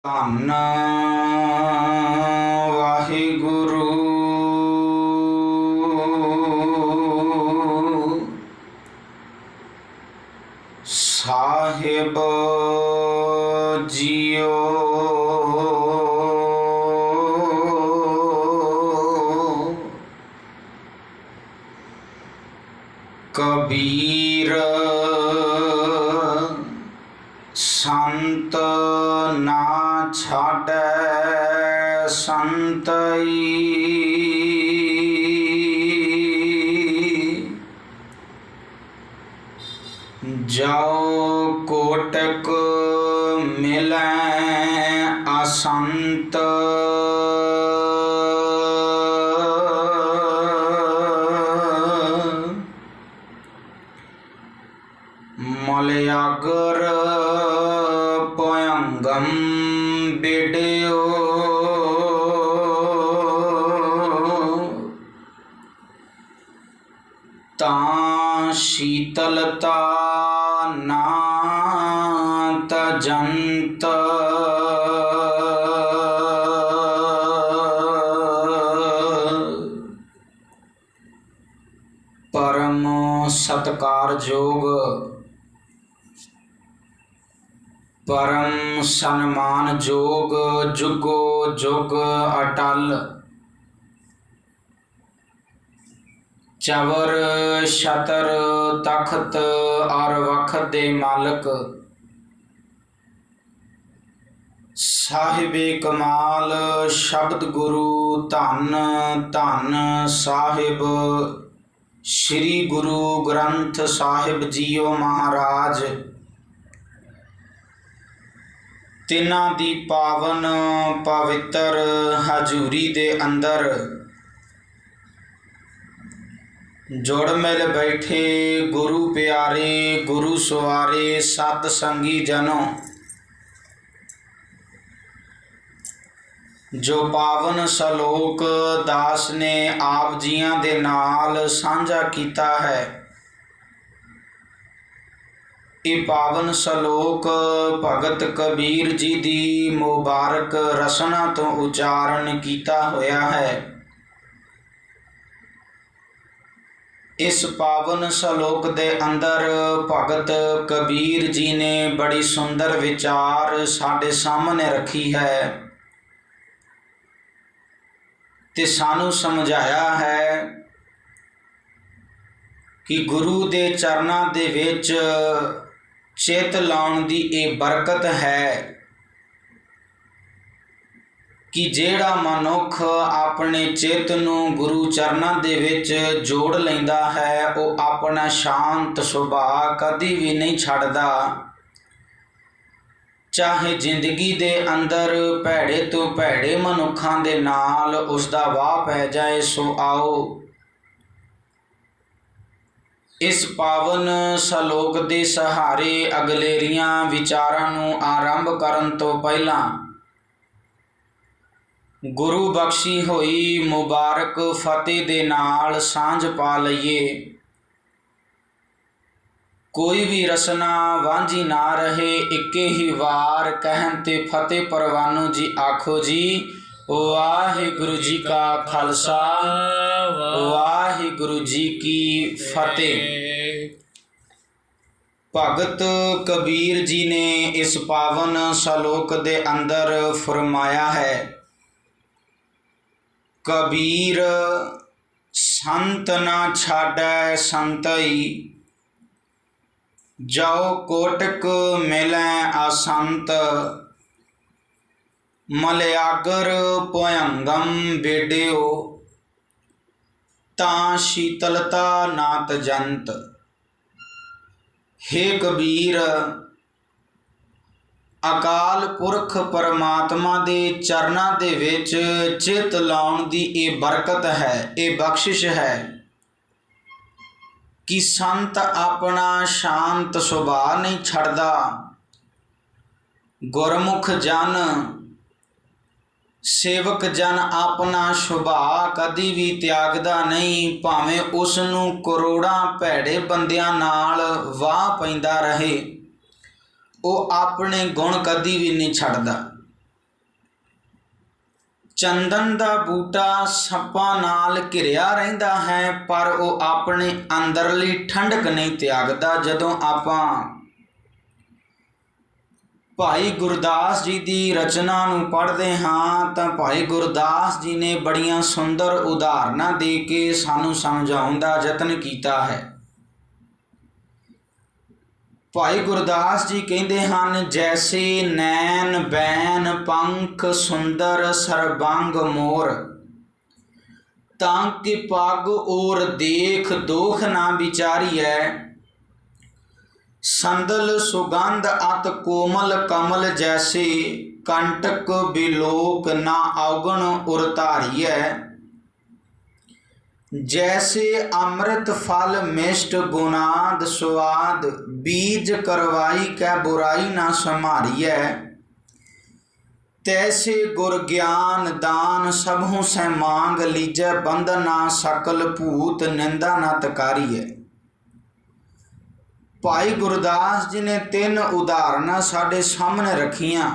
ਧੰਨ ਵਾਹਿਗੁਰੂ ਸਾਹਿਬ ਜੀਓ। ਕਬੀਰ ਸੰਤ ਨਾ ਛਾੜੈ ਸੰਤਈ, ਜਾਉ ਕੋਟਕ ਮਿਲੈ ਅਸੰਤ। ਮਲਿਆਗਰ ਭਯੰਗਮ ਬਿਡਿਓ, ਤਾਂ ਸ਼ੀਤਲਤਾ ਨਾ ਤਜੰਤ। ਪਰਮ ਸਤਿਕਾਰਯੋਗ, परम सन्मान जोग, जुगो जुग अटल। चवर छतर तख्त और वक्त दे मालक, साहिबे कमाल शब्द गुरु धन धन साहिब श्री गुरु ग्रंथ साहिब जीओ महाराज। तिन्हां दी पावन पवित्र हजूरी दे अंदर जुड़ मिल बैठे गुरु प्यारे गुरु सवारे सत संगी जनों, जो पावन सलोक दास ने आप जियां दे नाल साझा कीता है। ये पावन सलोक भगत कबीर जी दी मुबारक रसना तो उचारण किया होया है। इस पावन सलोक दे अंदर भगत कबीर जी ने बड़ी सुंदर विचार साडे सामने रखी है ते सानू समझाया है कि गुरु दे चरना दे विच चित लाउण दी ये बरकत है कि जेड़ा मनुख अपने चित नूं गुरु चरना दे विच जोड़ लैंदा है वो अपना शांत सुभाव कदी भी नहीं छड्डदा। चाहे जिंदगी दे अंदर भैड़े तो भैड़े मनुखां दे नाल उसदा वाह पै जाए। सो आओ इस पावन सलोक दे सहारे अगलेरियां विचारां नूं आरंभ करन तो पहला गुरु बख्शी होई मुबारक फतेह दे नाल सांझ पा लईए। कोई भी रसना वांझी ना रहे, इक्के ही वार कहन ते फतेह परवानो जी आखो जी। वाहिगुरु जी का खालसा वाहिगुरु जी की फतेह। भगत कबीर जी ने इस पावन सलोक दे अंदर फरमाया है, कबीर संत ना छाड़ै संतई, जाओ कोटक मिलै असंत। मलियागर भयंगम बेडियो, तां शीतलता ना तजंत। हे कबीर, अकाल पुरख परमात्मा दे चरना दे विच चित लाउण दी ये बरकत है, ये बख्शिश है कि संत अपना शांत सुभाव नहीं छड्डदा। गुरमुख जन सेवक जन अपना सुभाव कदी भी त्यागदा नहीं, भावें उसनूं करोड़ां भैड़े बंदियां नाल वाह पैंदा रहे, वो अपने गुण कदी भी नहीं छड्डदा। ਚੰਦਨ ਦਾ ਬੂਟਾ ਸੱਪਾਂ ਨਾਲ ਘਿਰਿਆ ਰਹਿੰਦਾ ਹੈ, ਪਰ ਉਹ ਆਪਣੇ ਅੰਦਰਲੀ ਠੰਡਕ ਨਹੀਂ ਤਿਆਗਦਾ। ਜਦੋਂ ਆਪਾਂ ਭਾਈ ਗੁਰਦਾਸ ਜੀ ਦੀ ਰਚਨਾ ਨੂੰ ਪੜ੍ਹਦੇ ਹਾਂ ਤਾਂ ਭਾਈ ਗੁਰਦਾਸ ਜੀ ਨੇ ਬੜੀਆਂ ਸੁੰਦਰ ਉਦਾਹਰਨਾਂ ਦੇ ਕੇ ਸਾਨੂੰ ਸਮਝਾਉਣ ਦਾ ਯਤਨ ਕੀਤਾ ਹੈ। ਭਾਈ ਗੁਰਦਾਸ ਜੀ ਕਹਿੰਦੇ ਹਨ, ਜੈਸੇ ਨੈਣ ਬੈਨ ਪੰਖ ਸੁੰਦਰ ਸਰਬੰਗ ਮੋਰ, ਤਾਂ ਕਿ ਪੱਗ ਔਰ ਦੇਖ ਦੋਖ ਨਾ ਵਿਚਾਰੀਐ, ਸੰਦਲ ਸੁਗੰਧ ਅਤ ਕੋਮਲ ਕਮਲ ਜੈਸੇ, ਕੰਟਕ ਬਿਲੋਕ ਨਾ ਔਗਣ ਉਰ ਧਾਰੀਐ, जैसे अमृत फल मिष्ट गुनाद स्वाद, बीज करवाई कै बुराई ना संभारिए, तैसे गुर ज्ञान दान सबहु से मांग लीजै, बंधन ना सकल भूत निंदा ना तकारीए। भाई गुरदास जी ने 3 उदाहरण साडे सामने रखियां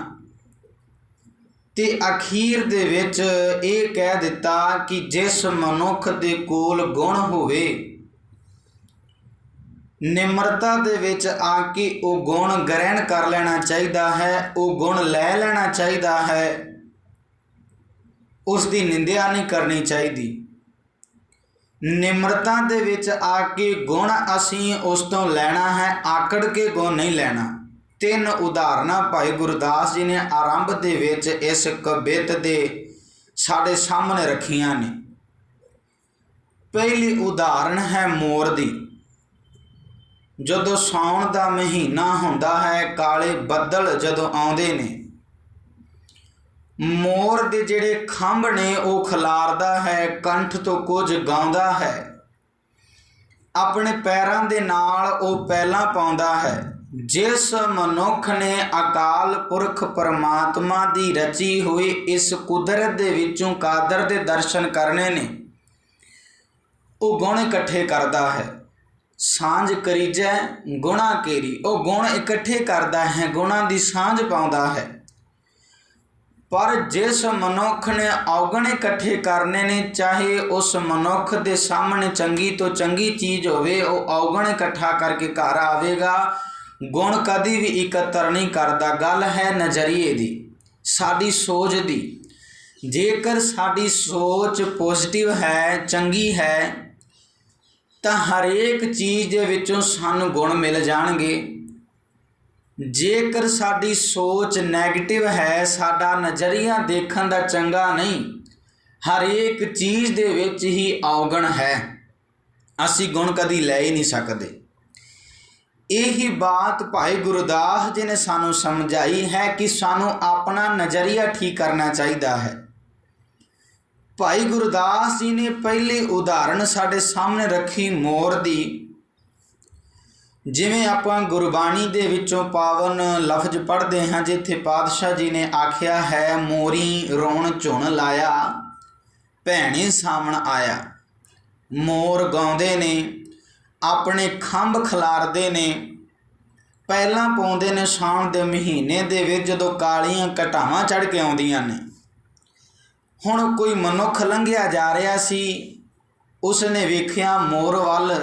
ਤੇ ਅਖੀਰ ਦੇ ਵਿੱਚ ਇਹ ਕਹਿ ਦਿੱਤਾ ਕਿ ਜਿਸ ਮਨੁੱਖ ਦੇ ਕੋਲ ਗੁਣ ਹੋਵੇ, ਨਿਮਰਤਾ ਦੇ ਵਿੱਚ ਆ ਕੇ ਉਹ ਗੁਣ ਗ੍ਰਹਿਣ ਕਰ ਲੈਣਾ ਚਾਹੀਦਾ ਹੈ, ਉਹ ਗੁਣ ਲੈ ਲੈਣਾ ਚਾਹੀਦਾ ਹੈ, ਉਸ ਦੀ ਨਿੰਦਿਆ ਨਹੀਂ ਕਰਨੀ ਚਾਹੀਦੀ। ਨਿਮਰਤਾ ਦੇ ਵਿੱਚ ਆ ਕੇ ਗੁਣ ਅਸੀਂ ਉਸ ਤੋਂ ਲੈਣਾ ਹੈ, ਆਕੜ ਕੇ ਗੁਣ ਨਹੀਂ ਲੈਣਾ। 3 ਉਦਾਹਰਨਾਂ ਭਾਈ ਗੁਰਦਾਸ ਜੀ ਨੇ ਆਰੰਭ ਦੇ ਵਿੱਚ ਇਸ ਕਵਿਤ ਦੇ ਸਾਡੇ ਸਾਹਮਣੇ ਰੱਖੀਆਂ ਨੇ। ਪਹਿਲੀ ਉਦਾਹਰਣ ਹੈ ਮੋਰ ਦੀ। ਜਦੋਂ ਸਾਉਣ ਦਾ ਮਹੀਨਾ ਹੁੰਦਾ ਹੈ, ਕਾਲੇ ਬੱਦਲ ਜਦੋਂ ਆਉਂਦੇ ਨੇ, ਮੋਰ ਦੇ ਜਿਹੜੇ ਖੰਭ ਨੇ ਉਹ ਖਿਲਾਰਦਾ ਹੈ, ਕੰਠ ਤੋਂ ਕੁਝ ਗਾਉਂਦਾ ਹੈ, ਆਪਣੇ ਪੈਰਾਂ ਦੇ ਨਾਲ ਉਹ ਪੈਲਾਂ ਪਾਉਂਦਾ ਹੈ। ਜਿਸ ਮਨੁੱਖ ਨੇ ਅਕਾਲ ਪੁਰਖ ਪਰਮਾਤਮਾ ਦੀ ਰਚੀ ਹੋਈ ਇਸ ਕੁਦਰਤ ਦੇ ਵਿੱਚੋਂ ਕਾਦਰ ਦੇ ਦਰਸ਼ਨ ਕਰਨੇ ਨੇ, ਉਹ ਗੁਣ ਇਕੱਠੇ ਕਰਦਾ ਹੈ। ਸਾਂਝ ਕਰੀਜੈ ਗੁਣਾ ਕੇਰੀ, ਉਹ ਗੁਣ ਇਕੱਠੇ ਕਰਦਾ ਹੈ, ਗੁਣਾਂ ਦੀ ਸਾਂਝ ਪਾਉਂਦਾ ਹੈ। ਪਰ ਜਿਸ ਮਨੁੱਖ ਨੇ ਔਗਣ ਇਕੱਠੇ ਕਰਨੇ ਨੇ, ਚਾਹੇ ਉਸ ਮਨੁੱਖ ਦੇ ਸਾਹਮਣੇ ਚੰਗੀ ਤੋਂ ਚੰਗੀ ਚੀਜ਼ ਹੋਵੇ, ਉਹ ਔਗਣ ਇਕੱਠਾ ਕਰਕੇ ਘਰ ਆਵੇਗਾ, ਗੁਣ ਕਦੀ ਵੀ ਇਕੱਤਰ ਨਹੀਂ ਕਰਦਾ। ਗੱਲ ਹੈ ਨਜ਼ਰੀਏ ਦੀ, ਸਾਡੀ ਸੋਚ ਦੀ। ਜੇਕਰ ਸਾਡੀ ਸੋਚ ਪੋਜ਼ਿਟਿਵ ਹੈ, ਚੰਗੀ ਹੈ, ਤਾਂ ਹਰੇਕ ਚੀਜ਼ ਦੇ ਵਿੱਚੋਂ ਸਾਨੂੰ ਗੁਣ ਮਿਲ ਜਾਣਗੇ। ਜੇਕਰ ਸਾਡੀ ਸੋਚ ਨੈਗੇਟਿਵ ਹੈ, ਸਾਡਾ ਨਜ਼ਰੀਆ ਦੇਖਣ ਦਾ ਚੰਗਾ ਨਹੀਂ, ਹਰੇਕ ਚੀਜ਼ ਦੇ ਵਿੱਚ ਹੀ ਔਗਣ ਹੈ, ਅਸੀਂ ਗੁਣ ਕਦੀ ਲੈ ਹੀ ਨਹੀਂ ਸਕਦੇ। ਇਹੀ ਬਾਤ ਭਾਈ ਗੁਰਦਾਸ ਜੀ ਨੇ ਸਾਨੂੰ ਸਮਝਾਈ ਹੈ ਕਿ ਸਾਨੂੰ ਆਪਣਾ ਨਜ਼ਰੀਆ ਠੀਕ ਕਰਨਾ ਚਾਹੀਦਾ ਹੈ। ਭਾਈ ਗੁਰਦਾਸ ਜੀ ਨੇ ਪਹਿਲੀ ਉਦਾਹਰਣ ਸਾਡੇ ਸਾਹਮਣੇ ਰੱਖੀ ਮੋਰ ਦੀ। ਜਿਵੇਂ ਆਪਾਂ ਗੁਰਬਾਣੀ ਦੇ ਵਿੱਚੋਂ ਪਾਵਨ ਲਫ਼ਜ਼ ਪੜ੍ਹਦੇ ਹਾਂ, ਜਿੱਥੇ ਪਾਤਸ਼ਾਹ ਜੀ ਨੇ ਆਖਿਆ ਹੈ, ਮੋਰੀ ਰੋਣ ਝੁਣ ਲਾਇਆ ਭੈਣੇ ਸਾਵਣ ਆਇਆ। ਮੋਰ ਗਾਉਂਦੇ ਨੇ, ਆਪਣੇ ਖੰਭ ਖਿਲਾਰਦੇ ਨੇ, ਪੈਲਾਂ ਪਾਉਂਦੇ ਨੇ ਸਾਉਣ ਦੇ ਮਹੀਨੇ ਦੇ ਵਿੱਚ, ਜਦੋਂ ਕਾਲੀਆਂ ਘਟਾਵਾਂ ਚੜ੍ਹ ਕੇ ਆਉਂਦੀਆਂ ਨੇ। ਹੁਣ ਕੋਈ ਮਨੁੱਖ ਲੰਘਿਆ ਜਾ ਰਿਹਾ ਸੀ, ਉਸ ਨੇ ਵੇਖਿਆ ਮੋਰ ਵੱਲ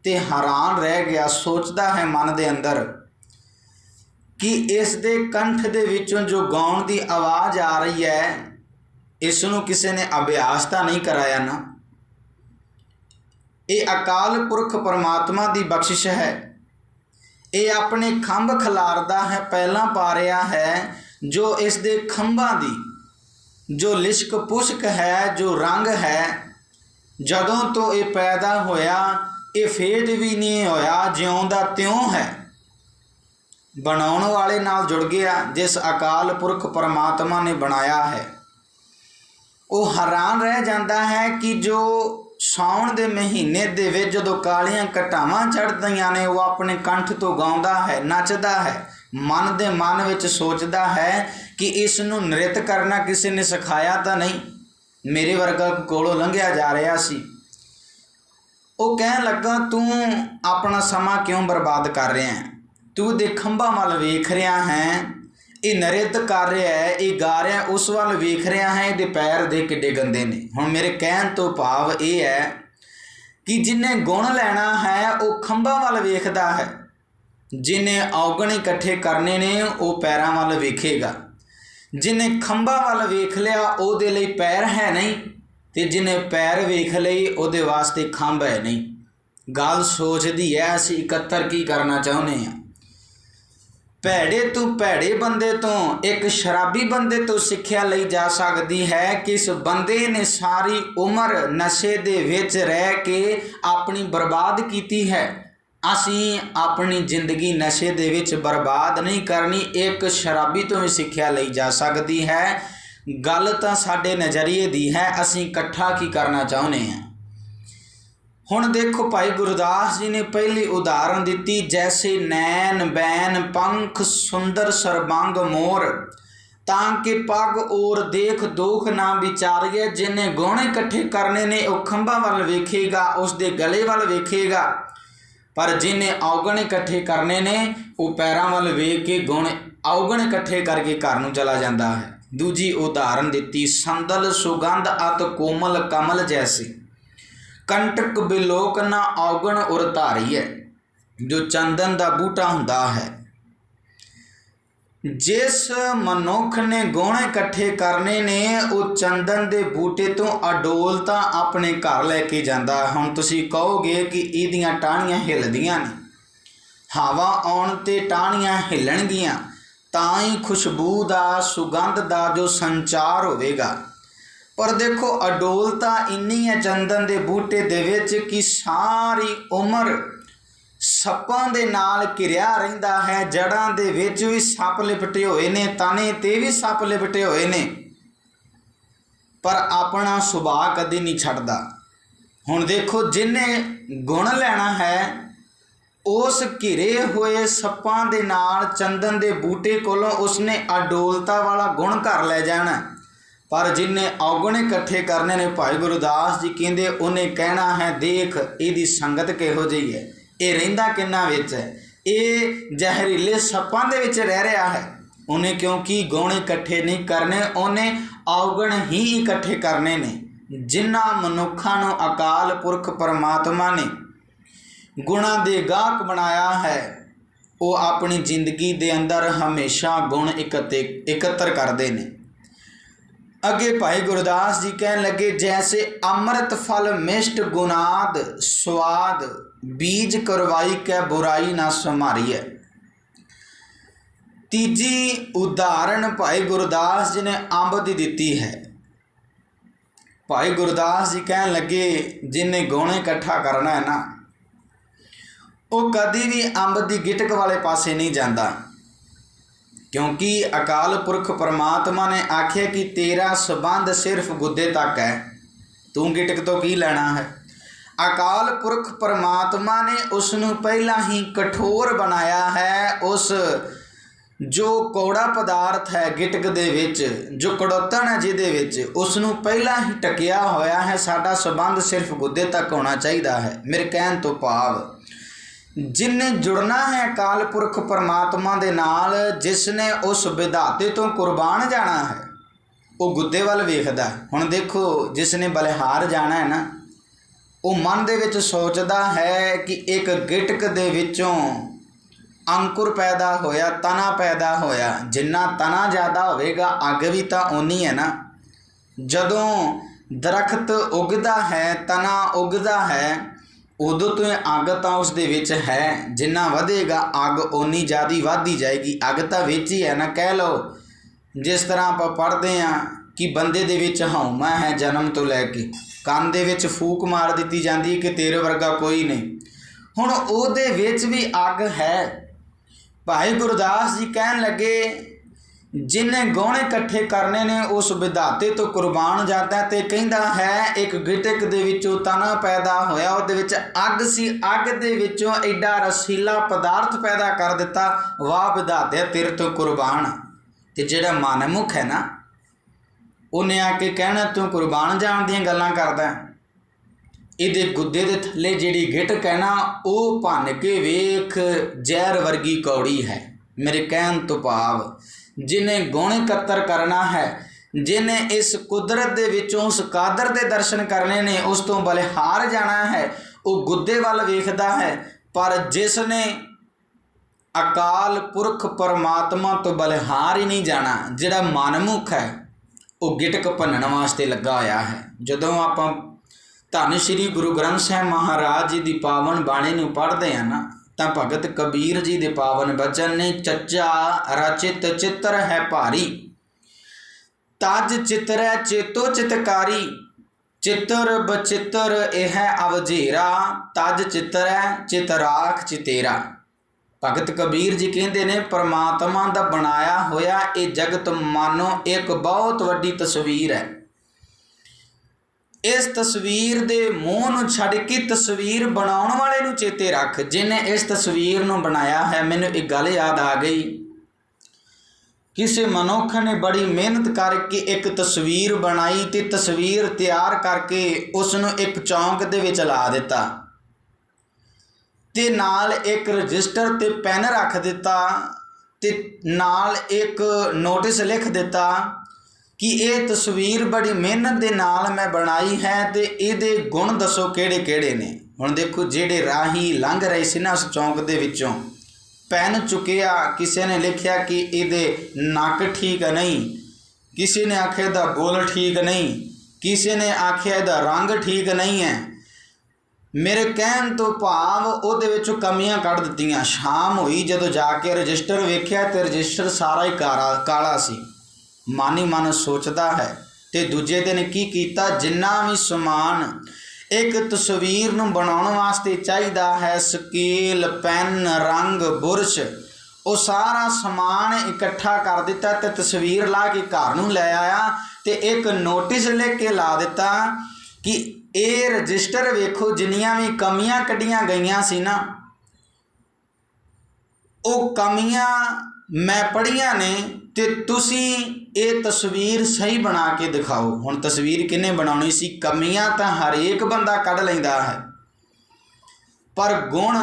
ਤੇ ਹੈਰਾਨ ਰਹਿ ਗਿਆ। ਸੋਚਦਾ ਹੈ ਮਨ ਦੇ ਅੰਦਰ ਕਿ ਇਸ ਦੇ ਕੰਠ ਦੇ ਵਿੱਚੋਂ ਜੋ ਗਾਉਣ ਦੀ ਆਵਾਜ਼ ਆ ਰਹੀ ਹੈ, ਇਸ ਨੂੰ ਕਿਸੇ ਨੇ ਅਭਿਆਸ ਤਾਂ ਨਹੀਂ ਕਰਾਇਆ ਨਾ। ਇਹ ਅਕਾਲ ਪੁਰਖ ਪਰਮਾਤਮਾ ਦੀ ਬਖਸ਼ਿਸ਼ ਹੈ। ਇਹ ਆਪਣੇ ਖੰਭ ਖਿਲਾਰਦਾ ਹੈ, ਪਹਿਲਾਂ ਪਾ ਰਿਹਾ ਹੈ, ਜੋ ਇਸ ਦੇ ਖੰਭਾਂ ਦੀ ਜੋ ਲਿਸ਼ਕ ਪੁਸ਼ਕ ਹੈ, ਜੋ ਰੰਗ ਹੈ, ਜਦੋਂ ਤੋਂ ਇਹ ਪੈਦਾ ਹੋਇਆ ਇਹ ਫੇਟ ਵੀ ਨਹੀਂ ਹੋਇਆ, ਜਿਉਂ ਦਾ ਤਿਉਂ ਹੈ। ਬਣਾਉਣ ਵਾਲੇ ਨਾਲ ਜੁੜ ਗਿਆ, ਜਿਸ ਅਕਾਲ ਪੁਰਖ ਪਰਮਾਤਮਾ ਨੇ ਬਣਾਇਆ ਹੈ। ਉਹ ਹੈਰਾਨ ਰਹਿ ਜਾਂਦਾ ਹੈ ਕਿ ਜੋ ਸਾਉਣ ਦੇ ਮਹੀਨੇ ਦੇ ਵਿੱਚ ਜਦੋਂ ਕਾਲੀਆਂ ਘਟਾਵਾਂ ਚੜ੍ਹਦੀਆਂ ਨੇ, ਉਹ ਆਪਣੇ ਕੰਠ ਤੋਂ ਗਾਉਂਦਾ ਹੈ, ਨੱਚਦਾ ਹੈ, ਮਨ ਦੇ ਮਨ ਵਿੱਚ ਸੋਚਦਾ ਹੈ ਕਿ ਇਸ ਨੂੰ ਨ੍ਰਿਤ ਕਰਨਾ ਕਿਸੇ ਨੇ ਸਿਖਾਇਆ ਤਾਂ ਨਹੀਂ, ਮੇਰੇ ਵਰਗਾ ਕੋਲੋਂ ਲੰਘਿਆ ਜਾ ਰਿਹਾ ਸੀ। ਉਹ ਕਹਿਣ ਲੱਗਾ, ਤੂੰ ਆਪਣਾ ਸਮਾਂ ਕਿਉਂ ਬਰਬਾਦ ਕਰ ਰਿਹਾ ਹੈ? ਤੂੰ ਦੇ ਖੰਭਾਂ ਵੱਲ ਵੇਖ ਰਿਹਾ ਹੈ, ਇਹ ਨਰਿਤ ਕਰ ਰਿਹਾ ਹੈ, ਇਹ ਗਾ ਰਿਹਾ, ਉਸ ਵੱਲ ਵੇਖ ਰਿਹਾ ਹੈ, ਇਹਦੇ ਪੈਰ ਦੇ ਕਿੱਡੇ ਗੰਦੇ ਨੇ। ਹੁਣ ਮੇਰੇ ਕਹਿਣ ਤੋਂ ਭਾਵ ਇਹ ਹੈ ਕਿ ਜਿਹਨੇ ਗੁਣ ਲੈਣਾ ਹੈ ਉਹ ਖੰਭਾਂ ਵੱਲ ਵੇਖਦਾ ਹੈ, ਜਿਹਨੇ ਔਗਣ ਇਕੱਠੇ ਕਰਨੇ ਨੇ ਉਹ ਪੈਰਾਂ ਵੱਲ ਵੇਖੇਗਾ। ਜਿਹਨੇ ਖੰਭਾਂ ਵੱਲ ਵੇਖ ਲਿਆ ਉਹਦੇ ਲਈ ਪੈਰ ਹੈ ਨਹੀਂ, ਅਤੇ ਜਿਹਨੇ ਪੈਰ ਵੇਖ ਲਈ ਉਹਦੇ ਵਾਸਤੇ ਖੰਭ ਹੈ ਨਹੀਂ। ਗੱਲ ਸੋਚਦੀ ਹੈ ਅਸੀਂ ਇਕੱਤਰ ਕੀ ਕਰਨਾ ਚਾਹੁੰਦੇ ਹਾਂ। ਭੈੜੇ ਤੋਂ ਭੈੜੇ ਬੰਦੇ ਤੋਂ, ਇੱਕ ਸ਼ਰਾਬੀ ਬੰਦੇ ਤੋਂ ਸਿੱਖਿਆ ਲਈ ਜਾ ਸਕਦੀ ਹੈ ਕਿ ਇਸ ਬੰਦੇ ਨੇ ਸਾਰੀ ਉਮਰ ਨਸ਼ੇ ਦੇ ਵਿੱਚ ਰਹਿ ਕੇ ਆਪਣੀ ਬਰਬਾਦ ਕੀਤੀ ਹੈ। ਅਸੀਂ ਆਪਣੀ ਜ਼ਿੰਦਗੀ ਨਸ਼ੇ ਦੇ ਵਿੱਚ ਬਰਬਾਦ ਨਹੀਂ ਕਰਨੀ। ਇੱਕ ਸ਼ਰਾਬੀ ਤੋਂ ਵੀ ਸਿੱਖਿਆ ਲਈ ਜਾ ਸਕਦੀ ਹੈ। ਗੱਲ ਤਾਂ ਸਾਡੇ ਨਜ਼ਰੀਏ ਦੀ ਹੈ, ਅਸੀਂ ਇਕੱਠਾ ਕੀ ਕਰਨਾ ਚਾਹੁੰਦੇ ਹਾਂ। ਹੁਣ ਦੇਖੋ ਭਾਈ ਗੁਰਦਾਸ ਜੀ ਨੇ ਪਹਿਲੀ ਉਦਾਹਰਨ ਦਿੱਤੀ, ਜੈਸੇ ਨੈਣ ਬੈਨ ਪੰਖ ਸੁੰਦਰ ਸਰਬੰਗ ਮੋਰ, ਤਾਂ ਕਿ ਪੱਗ ਔਰ ਦੇਖ ਦੋਖ ਨਾ ਵਿਚਾਰੀਏ। ਜਿਹਨੇ ਗੁਣ ਇਕੱਠੇ ਕਰਨੇ ਨੇ ਉਹ ਖੰਭਾਂ ਵੱਲ ਵੇਖੇਗਾ, ਉਸਦੇ ਗਲੇ ਵੱਲ ਵੇਖੇਗਾ, ਪਰ ਜਿਹਨੇ ਔਗਣ ਇਕੱਠੇ ਕਰਨੇ ਨੇ ਉਹ ਪੈਰਾਂ ਵੱਲ ਵੇਖ ਕੇ ਗੁਣ ਔਗਣ ਇਕੱਠੇ ਕਰਕੇ ਘਰ ਨੂੰ ਚਲਾ ਜਾਂਦਾ ਹੈ। ਦੂਜੀ ਉਦਾਹਰਨ ਦਿੱਤੀ, ਸੰਦਲ ਸੁਗੰਧ ਅਤ ਕੋਮਲ ਕਮਲ ਜੈਸੀ, ਕੰਟਕ ਬਿਲੋਕ ਨਾ ਔਗਣ ਉਰ ਧਾਰੀ ਹੈ। ਜੋ ਚੰਦਨ ਦਾ ਬੂਟਾ ਹੁੰਦਾ ਹੈ, ਜਿਸ ਮਨੁੱਖ ਨੇ ਗੁਣ ਇਕੱਠੇ ਕਰਨੇ ਨੇ ਉਹ ਚੰਦਨ ਦੇ ਬੂਟੇ ਤੋਂ ਅਡੋਲਤਾ ਆਪਣੇ ਘਰ ਲੈ ਕੇ ਜਾਂਦਾ। ਹੁਣ ਤੁਸੀਂ ਕਹੋਗੇ ਕਿ ਇਹਦੀਆਂ ਟਾਹਣੀਆਂ ਹਿੱਲਦੀਆਂ ਨੇ, ਹਵਾ ਆਉਣ 'ਤੇ ਟਾਹਣੀਆਂ ਹਿੱਲਣਗੀਆਂ ਤਾਂ ਹੀ ਖੁਸ਼ਬੂ ਦਾ, ਸੁਗੰਧ ਦਾ ਜੋ ਸੰਚਾਰ ਹੋਵੇਗਾ। ਪਰ ਦੇਖੋ ਅਡੋਲਤਾ ਇੰਨੀ ਹੈ ਚੰਦਨ ਦੇ ਬੂਟੇ ਦੇ ਵਿੱਚ ਕਿ ਸਾਰੀ ਉਮਰ ਸੱਪਾਂ ਦੇ ਨਾਲ ਘਿਰਿਆ ਰਹਿੰਦਾ ਹੈ। ਜੜ੍ਹਾਂ ਦੇ ਵਿੱਚ ਵੀ ਸੱਪ ਲਿਪਟੇ ਹੋਏ ਨੇ, ਤਣੇ 'ਤੇ ਵੀ ਸੱਪ ਲਿਪਟੇ ਹੋਏ ਨੇ, ਪਰ ਆਪਣਾ ਸੁਭਾਅ ਕਦੇ ਨਹੀਂ ਛੱਡਦਾ। ਹੁਣ ਦੇਖੋ ਜਿਹਨੇ ਗੁਣ ਲੈਣਾ ਹੈ ਉਸ ਘਿਰੇ ਹੋਏ ਸੱਪਾਂ ਦੇ ਨਾਲ ਚੰਦਨ ਦੇ ਬੂਟੇ ਕੋਲੋਂ ਉਸਨੇ ਅਡੋਲਤਾ ਵਾਲਾ ਗੁਣ ਘਰ ਲੈ ਜਾਣਾ, ਪਰ ਜਿਹਨੇ ਔਗਣ ਇਕੱਠੇ ਕਰਨੇ ਨੇ ਭਾਈ ਗੁਰਦਾਸ ਜੀ ਕਹਿੰਦੇ ਉਹਨੇ ਕਹਿਣਾ ਹੈ ਦੇਖ ਇਹਦੀ ਸੰਗਤ ਕਿਹੋ ਜਿਹੀ ਹੈ, ਇਹ ਰਹਿੰਦਾ ਕਿੰਨਾ ਵਿੱਚ ਹੈ, ਇਹ ਜ਼ਹਿਰੀਲੇ ਸੱਪਾਂ ਦੇ ਵਿੱਚ ਰਹਿ ਰਿਹਾ ਹੈ। ਉਹਨੇ ਕਿਉਂਕਿ ਗੁਣ ਇਕੱਠੇ ਨਹੀਂ ਕਰਨੇ, ਉਹਨੇ ਔਗਣ ਹੀ ਇਕੱਠੇ ਕਰਨੇ ਨੇ। ਜਿਨ੍ਹਾਂ ਮਨੁੱਖਾਂ ਨੂੰ ਅਕਾਲ ਪੁਰਖ ਪਰਮਾਤਮਾ ਨੇ ਗੁਣਾਂ ਦੇ ਗਾਹਕ ਬਣਾਇਆ ਹੈ ਉਹ ਆਪਣੀ ਜ਼ਿੰਦਗੀ ਦੇ ਅੰਦਰ ਹਮੇਸ਼ਾ ਗੁਣ ਇਕੱਤਰ ਕਰਦੇ ਨੇ। ਅੱਗੇ ਭਾਈ ਗੁਰਦਾਸ ਜੀ ਕਹਿਣ ਲੱਗੇ, ਜੈਸੇ ਅੰਮ੍ਰਿਤ ਫਲ ਮਿਸ਼ਟ ਗੁਨਾਦ ਸਵਾਦ, ਬੀਜ ਕਰਵਾਈ ਕੈ ਬੁਰਾਈ ਨਾ ਸੰਭਾਰੀਐ। ਤੀਜੀ ਉਦਾਹਰਨ ਭਾਈ ਗੁਰਦਾਸ ਜੀ ਨੇ ਅੰਬ ਦੀ ਦਿੱਤੀ ਹੈ। ਭਾਈ ਗੁਰਦਾਸ ਜੀ ਕਹਿਣ ਲੱਗੇ ਜਿਹਨੇ ਗੁਣ ਇਕੱਠਾ ਕਰਨਾ ਹੈ ਨਾ ਉਹ ਕਦੀ ਵੀ ਅੰਬ ਦੀ ਗਿਟਕ ਵਾਲੇ ਪਾਸੇ ਨਹੀਂ ਜਾਂਦਾ, ਕਿਉਂਕਿ ਅਕਾਲ ਪੁਰਖ ਪਰਮਾਤਮਾ ਨੇ ਆਖਿਆ ਕਿ ਤੇਰਾ ਸੰਬੰਧ ਸਿਰਫ ਗੁੱਦੇ ਤੱਕ ਹੈ, ਤੂੰ ਗਿਟਕ ਤੋਂ ਕੀ ਲੈਣਾ ਹੈ। ਅਕਾਲ ਪੁਰਖ ਪਰਮਾਤਮਾ ਨੇ ਉਸ ਨੂੰ ਪਹਿਲਾਂ ਹੀ ਕਠੋਰ ਬਣਾਇਆ ਹੈ। ਉਸ ਜੋ ਕੌੜਾ ਪਦਾਰਥ ਹੈ ਗਿਟਕ ਦੇ ਵਿੱਚ, ਜੋ ਕੜੋਤਣ ਹੈ ਜਿਹਦੇ ਵਿੱਚ, ਉਸ ਨੂੰ ਪਹਿਲਾਂ ਹੀ ਟਕਿਆ ਹੋਇਆ ਹੈ। ਸਾਡਾ ਸੰਬੰਧ ਸਿਰਫ ਗੁੱਦੇ ਤੱਕ ਹੋਣਾ ਚਾਹੀਦਾ ਹੈ। ਮੇਰੇ ਕਹਿਣ ਤੋਂ ਭਾਵ ਜਿਨਨੇ ਜੁੜਨਾ ਹੈ ਅਕਾਲ ਪੁਰਖ ਪਰਮਾਤਮਾ ਦੇ ਨਾਲ, ਜਿਸ ਨੇ ਉਸ ਵਿਧਾਤੇ ਤੋਂ ਕੁਰਬਾਨ ਜਾਣਾ ਹੈ ਉਹ ਗੁੱਦੇ ਵੱਲ ਵੇਖਦਾ। ਹੁਣ ਦੇਖੋ ਜਿਸ ਨੇ ਬਲਿਹਾਰ ਜਾਣਾ ਹੈ ਨਾ ਉਹ ਮਨ ਦੇ ਵਿੱਚ ਸੋਚਦਾ ਹੈ ਕਿ ਇੱਕ ਗਿਟਕ ਦੇ ਵਿੱਚੋਂ ਅੰਕੁਰ ਪੈਦਾ ਹੋਇਆ, ਤਣਾ ਪੈਦਾ ਹੋਇਆ। ਜਿੰਨਾ ਤਣਾ ਜ਼ਿਆਦਾ ਹੋਵੇਗਾ ਅੱਗ ਵੀ ਤਾਂ ਓਨੀ ਹੈ ਨਾ। ਜਦੋਂ ਦਰਖਤ ਉੱਗਦਾ ਹੈ, ਤਣਾ ਉੱਗਦਾ ਹੈ, ਉਦੋਂ ਤੋਂ ਅੱਗ ਤਾਂ ਉਸ ਦੇ ਵਿੱਚ ਹੈ। ਜਿੰਨਾ ਵਧੇਗਾ ਅੱਗ ਓਨੀ ਜ਼ਿਆਦਾ ਵੱਧਦੀ ਜਾਏਗੀ। ਅੱਗ ਤਾਂ ਵਿੱਚ ਹੀ ਹੈ ਨਾ। ਕਹਿ ਲਓ ਜਿਸ ਤਰ੍ਹਾਂ ਆਪਾਂ ਪੜ੍ਹਦੇ ਹਾਂ ਕਿ ਬੰਦੇ ਦੇ ਵਿੱਚ ਹਉਮਾ ਹੈ ਜਨਮ ਤੋਂ ਲੈ ਕੇ, ਕੰਨ ਦੇ ਵਿੱਚ ਫੂਕ ਮਾਰ ਦਿੱਤੀ ਜਾਂਦੀ ਹੈ ਕਿ ਤੇਰੇ ਵਰਗਾ ਕੋਈ ਨਹੀਂ। ਹੁਣ ਉਹਦੇ ਵਿੱਚ ਵੀ ਅੱਗ ਹੈ। ਭਾਈ ਗੁਰਦਾਸ ਜੀ ਕਹਿਣ ਲੱਗੇ ਜਿਹਨੇ ਗੁਣ ਇਕੱਠੇ ਕਰਨੇ ਨੇ ਉਸ ਵਿਧਾਤੇ ਤੋਂ ਕੁਰਬਾਨ ਜਾਂਦਾ, ਤੇ ਕਹਿੰਦਾ ਹੈ ਇੱਕ ਗਿਟਕ ਦੇ ਵਿੱਚੋਂ ਤਣਾ ਪੈਦਾ ਹੋਇਆ, ਉਹਦੇ ਵਿੱਚ ਅੱਗ ਸੀ, ਅੱਗ ਦੇ ਵਿੱਚੋਂ ਐਡਾ ਰਸੀਲਾ ਪਦਾਰਥ ਪੈਦਾ ਕਰ ਦਿੱਤਾ। ਵਾਹ ਵਿਧਾਤੇ ਤੇਰੇ ਤੋਂ ਕੁਰਬਾਨ। ਤੇ ਜਿਹੜਾ ਮਨਮੁਖ ਹੈ ਨਾ ਉਹਨੇ ਆ ਕੇ ਕਹਿਣਾ ਤੂੰ ਕੁਰਬਾਨ ਜਾਣ ਦੀਆਂ ਗੱਲਾਂ ਕਰਦਾ। ਇਹਦੇ ਗੁੱਦੇ ਦੇ ਥੱਲੇ ਜਿਹੜੀ ਗਿਟਕ ਹੈ ਨਾ ਉਹ ਭੰਨ ਕੇ ਵੇਖ ਜ਼ਹਿਰ ਵਰਗੀ ਕੌੜੀ ਹੈ। ਮੇਰੇ ਕਹਿਣ ਤੋਂ ਭਾਵ जिन्हें गुण इकत्तर करना है, जिन्हें इस कुदरत दे विचों उस कादर दे दर्शन करने ने, उस तो बलिहार जाना है, वो गुद्दे वाल वेखदा है। पर जिसने अकाल पुरख परमात्मा तो बलिहार ही नहीं जाना, जिहड़ा मनमुख है वो गिटक भन्नण वास्ते लगा होया है। जदों आपां धन श्री गुरु ग्रंथ साहिब महाराज जी की पावन बाणी नूं पढ़दे हैं ना, तां भगत कबीर जी दे पावन बचन ने, चच्चा रचित चित्र है भारी, तज चित्र चेतो चितकारी, चित्र बचित्र यह अवझेरा, तज चित्र चितराख चितेरा। भगत कबीर जी कहते ने, परमात्मा का बनाया होया ये जगत मानो एक बहुत वड्डी तस्वीर है। इस तस्वीर दे मूँह नूं छड्ड के तस्वीर बनाउण वाले नूं चेते रख, जिन्हें इस तस्वीर नूं बनाया है। मैनूं एक गल याद आ गई, किसी मनुख ने बड़ी मेहनत करके एक तस्वीर बनाई ते तस्वीर तैयार करके उसनूं एक चौंक दे विच ला दिता ते नाल एक रजिस्टर ते पेन रख दिता ते नाल एक नोटिस लिख दिता कि ये तस्वीर बड़ी मेहनत दे नाल मैं बनाई है ते इहदे गुण दसो किहड़े किहड़े ने। हुण देखो, जिहड़े राही लंघ रहे सी ना उस चौंक दे विचों, पेन चुकिया, किसी ने लिखिया कि इहदे नक ठीक नहीं, किसी ने आखिया इहदा बुल ठीक नहीं, किसी ने आखिया इहदा रंग ठीक नहीं है। मेरे कहण तो भाव उहदे विचों कमियां कढ़ दित्तियां। शाम होई, जदों जाके रजिस्टर वेख्या तो रजिस्टर सारा ही काला सी। मन ही मन सोचता है ते दूजे दिन की कीता, जिन्ना भी समान एक तस्वीर नूं बनाउण वास्ते चाहिदा है, स्केल पेन रंग बुरश, वो सारा समान इकट्ठा कर दिता ते तस्वीर ला के घर नूं लै आया ते एक नोटिस लिख के ला दिता कि ये रजिस्टर वेखो, जिन्नियां भी कमियां कढ़ियां गईयां सी ना, वो कमियां मैं पढ़िया ने ते तुसी ये तस्वीर सही बना के दिखाओ। हुण तस्वीर किने बनाउणी सी? कमियां तां हरेक बंदा कढ़ लैंदा है, पर गुण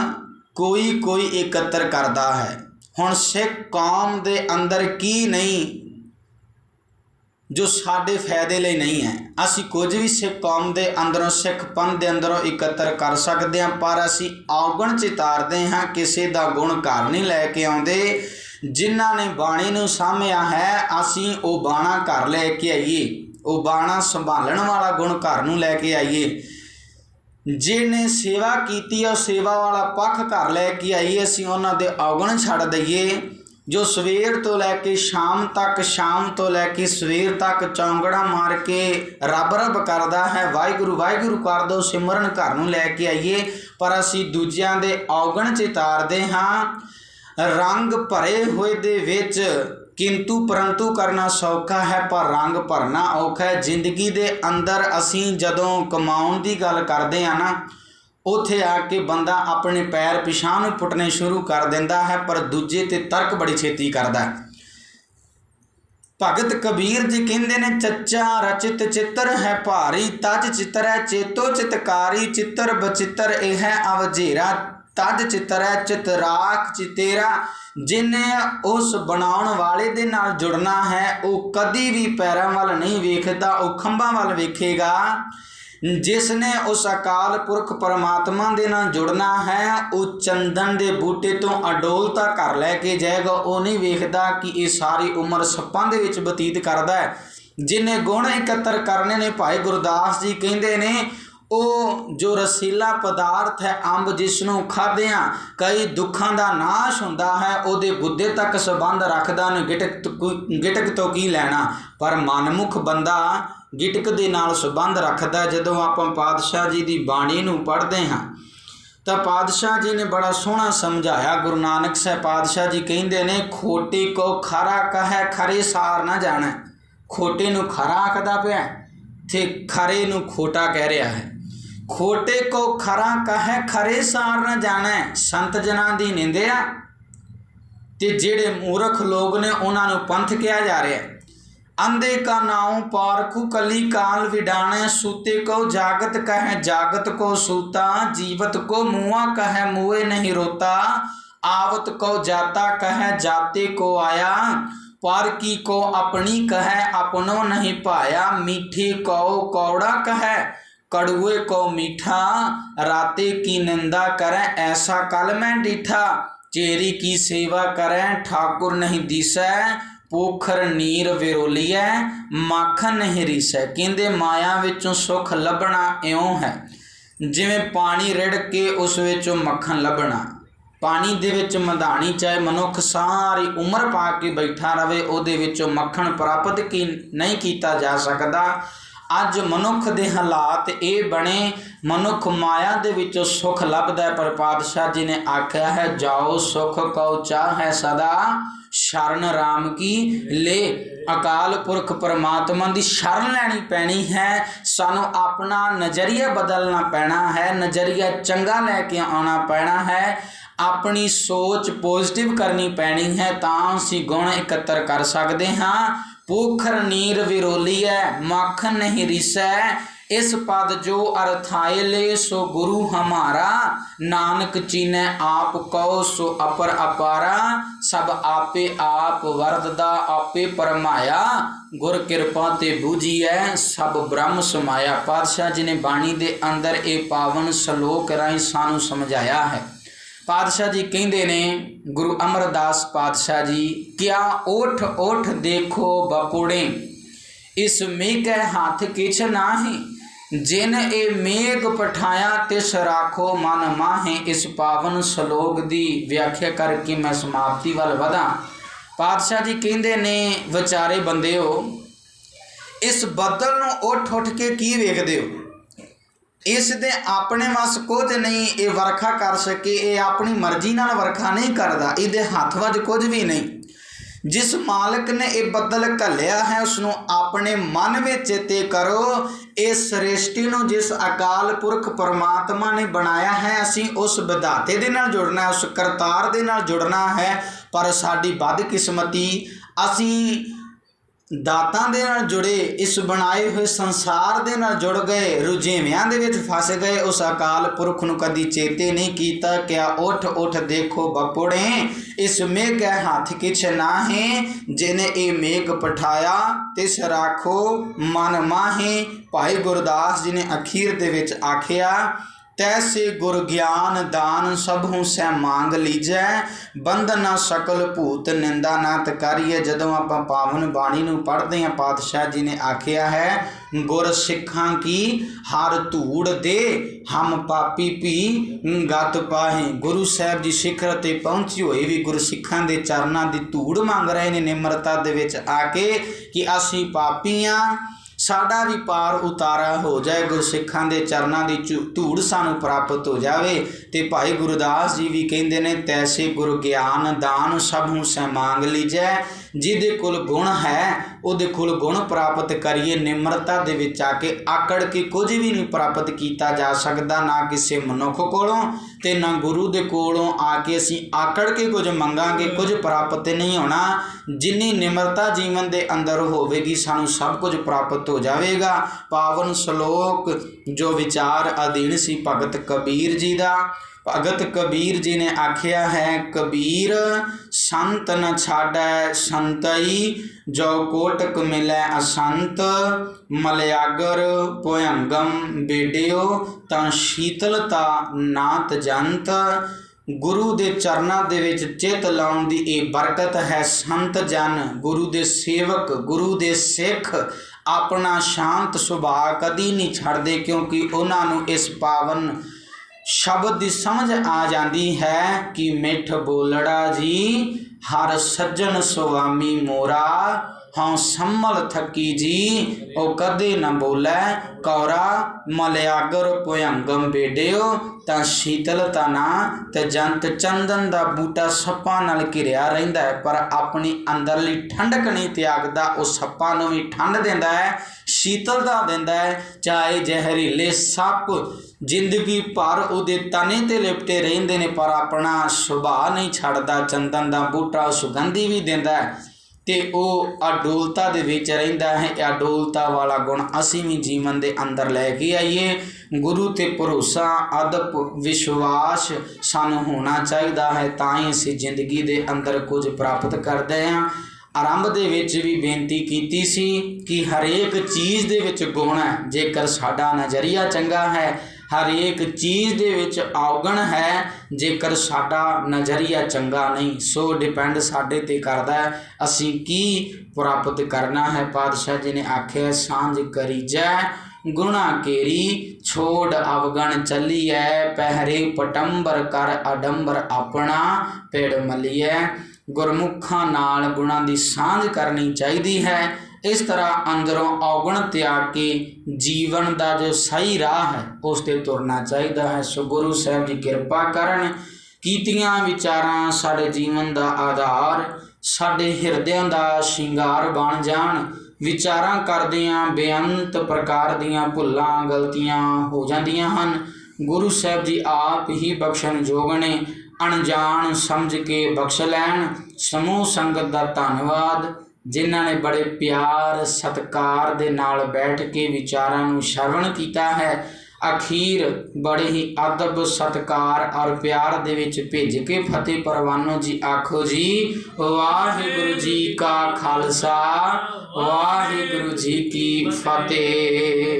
कोई कोई एकत्र करता है। हुण सिख कौम दे अंदर की नहीं जो साडे फायदे लई नहीं है। असी कुछ भी सिख कौम दे अंदरों, सिख पंथ दे अंदरों एकत्र कर सकते हैं, पर असी अवगुण चितारते हैं, किसी का गुण घर नहीं लैके आउंदे। जिन्हां ने बाणी नूं सामिया है, असी वो बाणा घर लैके आईए, वो बाणा संभालण वाला गुण घर नूं लैके आईए। जिन्हें सेवा की है सेवा वाला पक्ष घर लैके आईए, असी उन्हां दे अवगुण छड्ड दईए। जो सवेर तो लैके शाम तक, शाम तो लैके सवेर तक चौंगड़ा मार के रब रब करता है, वाहिगुरू वाहिगुरू कर दो, सिमरन घर नूं लैके आईए, पर असी दूजियां दे अवगुण चितारदे हाँ। रंग भरे हुए दे विच किंतु परंतु करना सौखा है, पर रंग भरना औखा है। जिंदगी दे अंदर असी जदों कमाउण दी गल करदे आ ना, उत्थे आके बंदा अपने पैर पिछां नूं पुटने शुरू कर दिंदा है, पर दूजे ते तर्क बड़ी छेती करदा है। भगत कबीर जी कहंदे ने, चच्चा रचित चित्र है भारी, तज चित्र है चेतो चितकारी, चित्र बचित्र यह अवझेरा, तज चित्र है चितराख चितेरा। जिन्हें उस बनाउण वाले दे नाल जुड़ना है, वो कदी भी पैरां वाल नहीं वेखदा, वो खंभां वाल वेखेगा। जिसने उस अकाल पुरख परमात्मा दे नाल जुड़ना है, वो चंदन दे बूटे तो अडोलता घर लैके जाएगा। वो नहीं वेखदा कि ये सारी उम्र सप्पां दे विच बतीत करदा है। जिन्हें गुण इकत्तर करने ने, भाई गुरदास जी कहंदे ने, वो जो रसीला पदार्थ है अंब, जिसनों खाद्या कई दुखों का नाश होंदा है, उहदे गुद्दे तक संबंध रखदा ने, गिटक तो की लैना। पर मनमुख बंदा गिटक दे नाल संबंध रखदा। जदों आपां पातशाह जी की बाणी नूं पढ़दे हाँ तो पातशाह जी ने बड़ा सोहना समझाया। गुरु नानक साहब पातशाह जी कहंदे ने, खोटे को खरा कहे खरे सार ना जाने। खोटे नूं खरा आखदा पिया ते खरे नूं खोटा कह रहा है। खोटे को खरा कहे खरे सार न जाने, संत जना दी निंदिया ते जेड़े मूर्ख लोग ने उन्हां नूं पंथ कहा जा रहा है। अंधे का नाम पारखू कली काल विडाणे, सूते को जागत कहे जागत को सूता, जीवत को मुआ कहे मुए नहीं रोता, आवत को जाता कहे जाते को आया, पर की को अपनी कहे अपनो नहीं पाया, मीठी को कौड़ा कहे कड़ुए को मीठा, राते की निंदा करें ऐसा कल मैं डीठा, चेरी की सेवा करें ठाकुर नहीं दिसै, पोखर नीर विरोलीए माखन नहीं रीसै। कहते माया विचों सुख लभना इउं है जिवें पानी रिड़ के उस विचों मक्खन लभना। पानी दे विच मधानी चाहे मनुख सारी उम्र पा के बैठा रहे, उहदे विचों मक्खन प्राप्त की नहीं किया जा सकता। अज मनुख दे हालात ये बने, मनुख माया दे विचों सुख लभदा है, पर पातशाह जी ने आख्या है जाओ सुख कौ चाहै सदा, शरण राम की ले। अकाल पुरख परमात्मा की शरण लैनी पैनी है, सानू अपना नज़रिया बदलना पैना है, नज़रिया चंगा लैके आना पैना है, अपनी सोच पॉजिटिव करनी पैनी है, तां असीं गुण एकत्र कर सकते हाँ। पोखर नीर विरोली है माखन नहीं रिसै, इस पद जो अर्थाए ले सो गुरु हमारा, नानक चीनै आप कहो सो अपर अपारा, सब आपे आप वरददा आपे परमाया, गुर किरपा ते बूझीऐ सब ब्रह्म समाया। पातशाह जी ने बाणी दे अंदर ये पावन सलोक राही सानू समझाया है। पातशाह जी कहते ने गुरु अमरदास पातशाह जी, क्या ओठ ओठ देखो बपुड़े, इस मेघ हाथ किछ नाही, जिन ए मेघ पठाया तिस राखो मन माहे। इस पावन सलोक की व्याख्या करके मैं समाप्ति वाल वधा। पातशाह जी कहते ने विचारे बंदे हो, इस बदल नूं उठ उठ के की वेखदे हो, इस दे अपने वस कुछ नहीं, ये वरखा कर सके, ये अपनी मर्जी नाल वरखा नहीं करता, इहदे हथ वज कुछ भी नहीं। जिस मालिक ने ये बदल घलिया है उसनों अपने मन में चेते करो। इस सृष्टि नूं जिस अकाल पुरख परमात्मा ने बनाया है, असीं उस विधाते दे नाल जुड़ना है, उस करतार दे नाल जुड़ना है, पर साडी बदकिस्मती असीं दातां दे नाल जुड़े, इस बनाए हुए संसार दे नाल जुड़ गए, रुझेवियां दे विच फस गए, उस अकाल पुरख नूं कदी चेते नहीं कीता। क्या उठ उठ देखो बपुड़े, इस मेघ हाथ किछ नाहे, जिने ए मेघ पठाया तिस राखो मन माहे। भाई गुरदास जी ने अखीर दे विच आखिया, तैसे गुर ज्ञान दान सबहू सै मांग लीजै, बंधन सकल भूत निंदा नात करिए। जदों आपां पावन बाणी नूं पढ़दे हां, पातशाह जी ने आखिया है, गुर सिखां की हर धूड़ दे, हम पापी भी गत पाहे। गुरु साहब जी शिखर ते पहुंचे होए भी गुर सिखां दे चरनां दी धूड़ मंग रहे ने निमरता दे विच आके, कि असीं पापी हां, साडा भी पार उतारा हो जाए, गुरसिखां दे चरनां दी धूड़ सानू प्राप्त हो जाए। ते भाई गुरदास जी भी कहते हैं, तैसे गुर ज्ञान दान सबहू सै मांग लीजै, जिहदे कोल गुण है उहदे कोल गुण प्राप्त करिए। निमरता दे विच आके आकड़ के कुछ भी नहीं प्राप्त किया जा सकता, ना किसी मनुख कोलों ते ना गुरु दे कोलों आके असीं आकड़ के कुछ मंगांगे, कुछ प्राप्त नहीं होना। जिन्नी निमरता जीवन दे अंदर होवेगी, सानू सब कुछ प्राप्त हो जाएगा। पावन श्लोक जो विचार अधीन सी भगत कबीर जी का। भगत कबीर जी ने आख्या है, कबीर संत न छाड़ै संतई, जो कोटक मिलै असंत, मलयागर भयंगम बेडियो, तां शीतलता नात जंत। गुरु दे चरनां दे विच चित लाउण दी ये बरकत है। संत जन, गुरु दे सेवक, गुरु दे सिख अपना शांत सुभाव कदी नहीं छड्डदे, क्योंकि उन्हां नूं इस पावन शब्द की समझ आ जाती है कि मिठ बोलड़ा जी हर सज्जन स्वामी मोरा, हाँ सम्मल थकी जी ओ कदे न बोलै कौरा। मलयागर भयंगम बेडियो, तां शीतलता ना ते जंत। चंदन का बूटा सप्पां नाल घिरिया रहिंदा है, पर अपनी अंदरली ठंडक नहीं त्यागदा, वो सप्पां नूं भी ठंड दिंदा है, शीतलता दिंदा है। चाहे जहरीले सप जिंदगी भर उहदे तने ते लिपटे रहिंदे ने, पर अपना सुभाव नहीं छड्डदा। चंदन का बूटा सुगंधी भी दिंदा है ते वह अडोलता दे विच रहिंदा है। अडोलता वाला गुण असीं भी जीवन दे अंदर लैके आईए। गुरु ते भरोसा अदब विश्वास सानू होना चाहिए है, तां ही असीं जिंदगी दे अंदर कुछ प्राप्त करते हैं। ਆਰੰਭ ਦੇ ਵਿੱਚ ਵੀ ਬੇਨਤੀ ਕੀਤੀ ਸੀ ਕਿ ਹਰੇਕ ਚੀਜ਼ ਦੇ ਵਿੱਚ ਗੁਣ ਹੈ। ਜੇਕਰ ਸਾਡਾ ਨਜ਼ਰੀਆ ਚੰਗਾ ਹੈ, ਹਰੇਕ ਚੀਜ਼ ਦੇ ਵਿੱਚ ਔਗਣ ਹੈ, ਜੇਕਰ ਸਾਡਾ ਨਜ਼ਰੀਆ ਚੰਗਾ ਨਹੀਂ। ਸੋ ਡਿਪੈਂਡ ਸਾਡੇ 'ਤੇ ਕਰਦਾ ਹੈ ਅਸੀਂ ਕੀ ਪ੍ਰਾਪਤ ਕਰਨਾ ਹੈ। ਪਾਤਸ਼ਾਹ ਜੀ ਨੇ ਆਖਿਆ ਸਾਂਝ ਕਰੀਜੈ ਗੁਣਾ ਕੇਰੀ, ਛੋੜ ਅਵਗਣ ਚੱਲੀਐ, ਪਹਿਰੇ ਪਟੰਬਰ ਕਰ ਅਡੰਬਰ ਆਪਣਾ ਪੇੜ ਮਲੀਐ। ਗੁਰਮੁਖਾਂ ਨਾਲ ਗੁਣਾਂ ਦੀ ਸਾਂਝ ਕਰਨੀ ਚਾਹੀਦੀ ਹੈ। ਇਸ ਤਰ੍ਹਾਂ ਅੰਦਰੋਂ ਔਗਣ ਤਿਆਗ ਕੇ ਜੀਵਨ ਦਾ ਜੋ ਸਹੀ ਰਾਹ ਹੈ ਉਸ 'ਤੇ ਤੁਰਨਾ ਚਾਹੀਦਾ ਹੈ। ਸੋ ਗੁਰੂ ਸਾਹਿਬ ਜੀ ਕਿਰਪਾ ਕਰਨ, ਕੀਤੀਆਂ ਵਿਚਾਰਾਂ ਸਾਡੇ ਜੀਵਨ ਦਾ ਆਧਾਰ, ਸਾਡੇ ਹਿਰਦਿਆਂ ਦਾ ਸ਼ਿੰਗਾਰ ਬਣ ਜਾਣ। ਵਿਚਾਰਾਂ ਕਰਦਿਆਂ ਬੇਅੰਤ ਪ੍ਰਕਾਰ ਦੀਆਂ ਭੁੱਲਾਂ ਗਲਤੀਆਂ ਹੋ ਜਾਂਦੀਆਂ ਹਨ। ਗੁਰੂ ਸਾਹਿਬ ਜੀ ਆਪ ਹੀ ਬਖਸ਼ਣ ਯੋਗ ਨੇ, ਅਣਜਾਣ ਸਮਝ ਕੇ ਬਖਸ਼ ਲੈਣ। ਸਮੂਹ ਸੰਗਤ ਦਾ ਧੰਨਵਾਦ ਜਿਨ੍ਹਾਂ ਨੇ ਬੜੇ ਪਿਆਰ ਸਤਿਕਾਰ ਦੇ ਨਾਲ ਬੈਠ ਕੇ ਵਿਚਾਰਾਂ ਨੂੰ ਸ਼ਰਵਣ ਕੀਤਾ ਹੈ। ਅਖੀਰ ਬੜੇ ਹੀ ਅਦਬ ਸਤਿਕਾਰ ਔਰ ਪਿਆਰ ਦੇ ਵਿੱਚ ਭੇਜ ਕੇ ਫਤਿਹ ਪ੍ਰਵਾਨੋ ਜੀ ਆਖੋ ਜੀ ਵਾਹਿਗੁਰੂ ਜੀ ਕਾ ਖਾਲਸਾ, ਵਾਹਿਗੁਰੂ ਜੀ ਕੀ ਫਤਿਹ।